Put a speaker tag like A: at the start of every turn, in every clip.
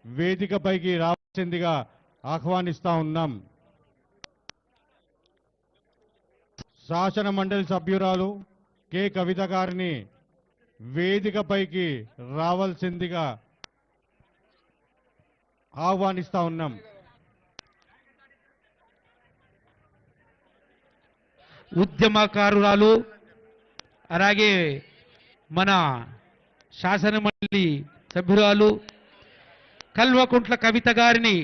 A: వేదికపైకి రావాల్సిందిగా ఆహ్వానిస్తా ఉన్నాం. శాసన మండలి సభ్యురాలు కె కవిత గారిని వేదికపైకి రావాల్సిందిగా ఆహ్వానిస్తా ఉన్నాం.
B: ఉద్యమకారురాలు అలాగే మన శాసన మండలి సభ్యురాలు కల్వకుంట్ల కవిత గారిని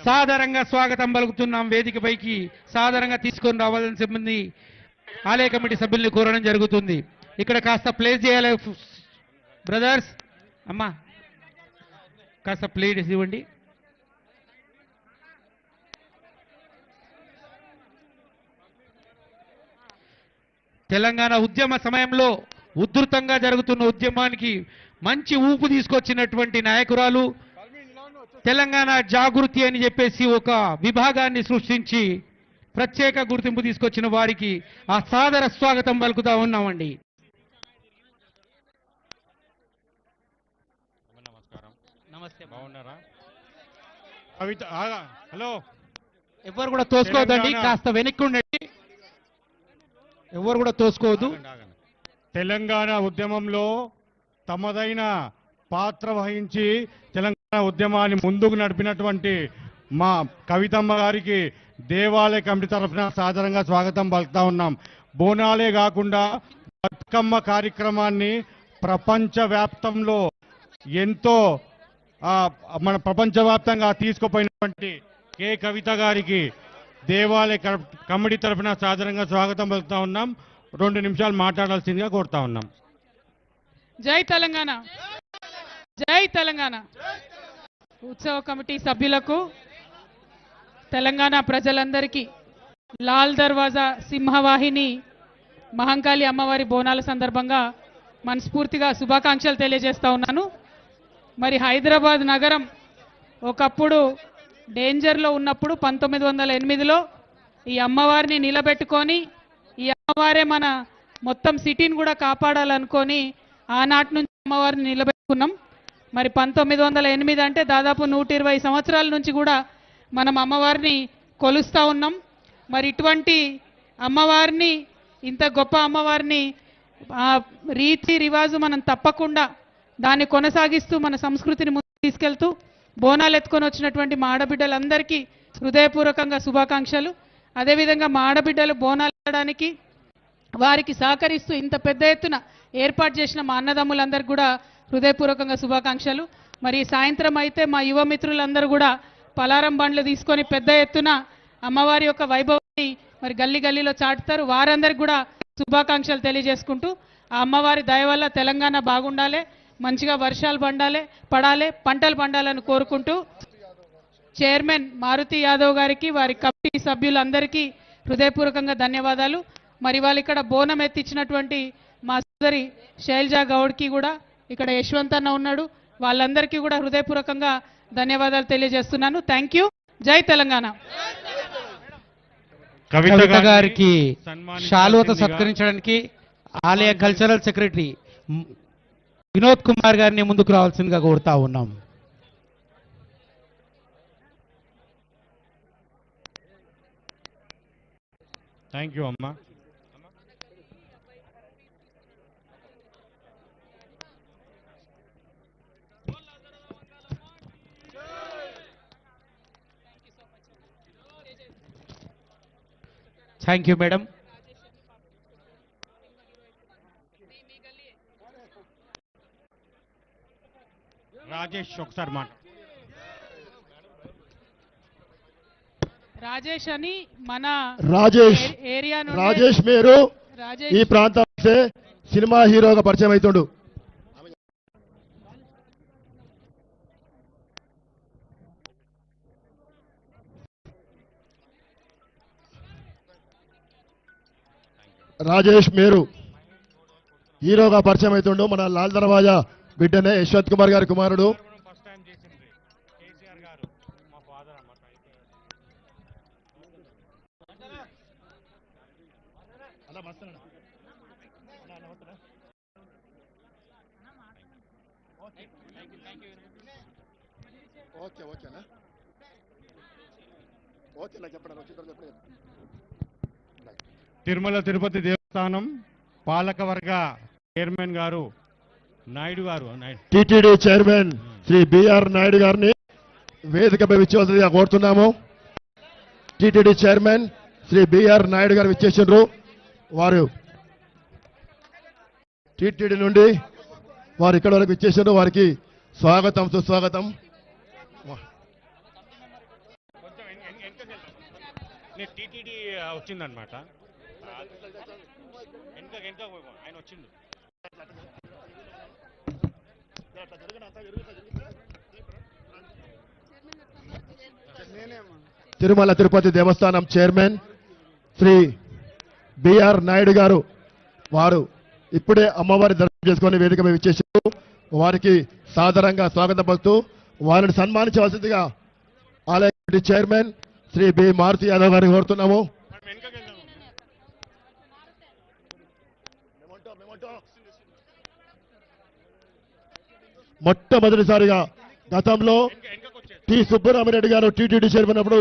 B: సాదరంగా స్వాగతం పలుకుతున్నాం. వేదికపైకి సాదరంగా తీసుకొని రావాల్సింది ఆలయ కమిటీ సభ్యుల్ని కోరడం జరుగుతుంది. ఇక్కడ కాస్త ప్లేస్ చేయాలి బ్రదర్స్. అమ్మా కాస్త ప్లేస్ ఇవ్వండి. తెలంగాణ ఉద్యమ సమయంలో ఉధృతంగా జరుగుతున్న ఉద్యమానికి మంచి ఊపు తీసుకొచ్చినటువంటి నాయకురాలు, తెలంగాణ జాగృతి అని చెప్పేసి ఒక విభాగాన్ని సృష్టించి ప్రత్యేక గుర్తింపు తీసుకొచ్చిన వారికి ఆ సాదర స్వాగతం పలుకుతా ఉన్నామండి.
A: నమస్తే, బాగున్నారా? కవిత హలో,
B: ఎవరు కూడా తోసుకోవద్దండి, కాస్త వెనక్కి ఉండండి. ఎవరు కూడా తోసుకోవద్దు.
A: తెలంగాణ ఉద్యమంలో తమదైన పాత్ర వహించి తెలంగాణ ఉద్యమాన్ని ముందుకు నడిపినటువంటి మా కవితమ్మ గారికి దేవాలయ కమిటీ తరఫున సాధారణంగా స్వాగతం పలుకుతా ఉన్నాం. బోనాలే కాకుండా బతుకమ్మ కార్యక్రమాన్ని ప్రపంచవ్యాప్తంలో ఎంతో మన ప్రపంచవ్యాప్తంగా తీసుకుపోయినటువంటి కె కవిత గారికి దేవాలయ కమిటీ తరఫున సాధారణంగా స్వాగతం పలుకుతా ఉన్నాం. 2 నిమిషాలు మాట్లాడాల్సిందిగా కోరుతా ఉన్నాం.
C: జై తెలంగాణ, జై తెలంగాణ. ఉత్సవ కమిటీ సభ్యులకు, తెలంగాణ ప్రజలందరికీ లాల్ దర్వాజా సింహవాహిని మహంకాళి అమ్మవారి బోనాల సందర్భంగా మనస్ఫూర్తిగా శుభాకాంక్షలు తెలియజేస్తా ఉన్నాను. మరి హైదరాబాద్ నగరం ఒకప్పుడు డేంజర్లో ఉన్నప్పుడు 1908లో ఈ అమ్మవారిని నిలబెట్టుకొని, ఈ అమ్మవారే మన మొత్తం సిటీని కూడా కాపాడాలనుకొని ఆనాటి నుంచి అమ్మవారిని నిలబెట్టుకున్నాం. మరి 1908 అంటే దాదాపు 120 సంవత్సరాల నుంచి కూడా మనం అమ్మవారిని కొలుస్తూ ఉన్నాం. మరి ఇటువంటి అమ్మవారిని, ఇంత గొప్ప అమ్మవారిని రీతి రివాజు మనం తప్పకుండా దాన్ని కొనసాగిస్తూ మన సంస్కృతిని ముందుకు తీసుకెళ్తూ బోనాలు ఎత్తుకొని వచ్చినటువంటి మా ఆడబిడ్డలందరికీ హృదయపూర్వకంగా శుభాకాంక్షలు. అదేవిధంగా మా ఆడబిడ్డలు బోనాలు వేయడానికి వారికి సహకరిస్తూ ఇంత పెద్ద ఎత్తున ఏర్పాటు చేసిన మా అన్నదమ్ములందరికీ కూడా హృదయపూర్వకంగా శుభాకాంక్షలు. మరి సాయంత్రం అయితే మా యువ మిత్రులందరూ కూడా పలారం బండ్లు తీసుకొని పెద్ద ఎత్తున అమ్మవారి యొక్క వైభవాన్ని మరి గల్లీ గల్లీలో చాటుతారు. వారందరికీ కూడా శుభాకాంక్షలు తెలియజేసుకుంటూ ఆ అమ్మవారి దయ వల్ల తెలంగాణ బాగుండాలి, మంచిగా వర్షాలు పడాలి, పంటలు పండాలని కోరుకుంటూ చైర్మన్ మారుతి యాదవ్ గారికి, వారి కమిటీ సభ్యులందరికీ హృదయపూర్వకంగా ధన్యవాదాలు. మరి వాళ్ళు ఇక్కడ బోనం ఎత్తించినటువంటి మా సోదరి శైలజా గౌడ్కి కూడా, ఇక్కడ యశ్వంత్ అన్న ఉన్నాడు, వాళ్ళందరికీ కూడా హృదయపూర్వకంగా ధన్యవాదాలు తెలియజేస్తున్నాను. Thank you. జై తెలంగాణ.
B: కవిత గారికి శాలువతో సత్కరించడానికి ఆలయ కల్చరల్ సెక్రటరీ వినోద్ కుమార్ గారిని ముందుకు రావాల్సిందిగా కోరుతా ఉన్నాం.
A: థ్యాంక్ యూ అమ్మా.
B: Thank you madam.
A: రాజేష్ ఒకసారి మాట.
C: రాజేష్ అని మన ఏరియా
D: రాజేష్ మీరు ఈ ప్రాంతం సినిమా హీరోగా పరిచయం అవుతాడు. రాజేష్ మీరు హీరోగా పరిచయం అవుతుండు. మన లాల్ దర్వాజా బిడ్డనే యశ్వంత్ కుమార్ గారి కుమారుడు. ఓకే ఓకేనా ఓకేనా చెప్పండి చెప్పండి.
A: తిరుమల తిరుపతి దేవస్థానం పాలకవర్గ చైర్మన్ గారు నాయుడు గారు
D: TTD chairman Shri B R Naidu గారిని వేదికపై విచ్చేవలసిందిగా కోరుతున్నాము. TTD chairman Shri B R Naidu గారు విచ్చేసిండ్రు. వారు టిటిడి నుండి వారు ఇక్కడ వరకు విచ్చేసిండ్రు. వారికి స్వాగతం సుస్వాగతం.
A: టీటీడీ వచ్చిందనమాట, ఆయన వచ్చిండు.
D: తిరుమల తిరుపతి దేవస్థానం చైర్మన్ శ్రీ బిఆర్ నాయుడు గారు వారు ఇప్పుడే అమ్మవారి దర్శనం చేసుకుని వేదికపై విచ్చేసారు. వారికి సాదరంగా స్వాగతం పలుకుతూ వారిని సన్మానించవలసిందిగా ఆలయ committee chairman Shri B Maruthi Yadav గారిని కోరుతున్నాము. మొట్టమొదటిసారిగా గతంలో టి సుబ్బరామిరెడ్డి గారు టీటీడీ చైర్మన్ అప్పుడు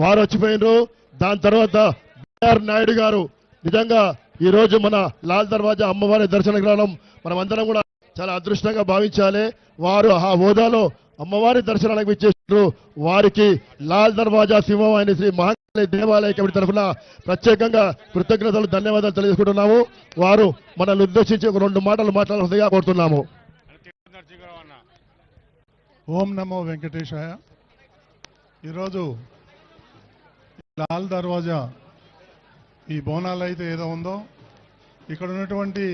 D: వారు వచ్చిపోయినారు. దాని తర్వాత బిఆర్ నాయుడు గారు నిజంగా ఈ రోజు మన లాల్ దర్వాజా అమ్మవారి దర్శనానికి రావడం మనం అందరం కూడా చాలా అదృష్టంగా భావించాలి. వారు ఆ హోదాలో అమ్మవారి దర్శనానికి విచ్చేసారు. వారికి లాల్ దర్వాజా సింహవాహిని శ్రీ మహాకాళి దేవాలయ కమిటీ తరఫున ప్రత్యేకంగా కృతజ్ఞతలు ధన్యవాదాలు తెలియజేసుకుంటున్నాము. వారు మనల్ని ఉద్దేశించి ఒక 2 మాటలు మాట్లాడాల్సిందిగా కోరుతున్నాము.
E: ఓం నమో వెంకటేశాయ. ఈరోజు లాల్ దర్వాజా ఈ బోనాలు అయితే ఏదో ఉందో ఇక్కడ ఉన్నటువంటి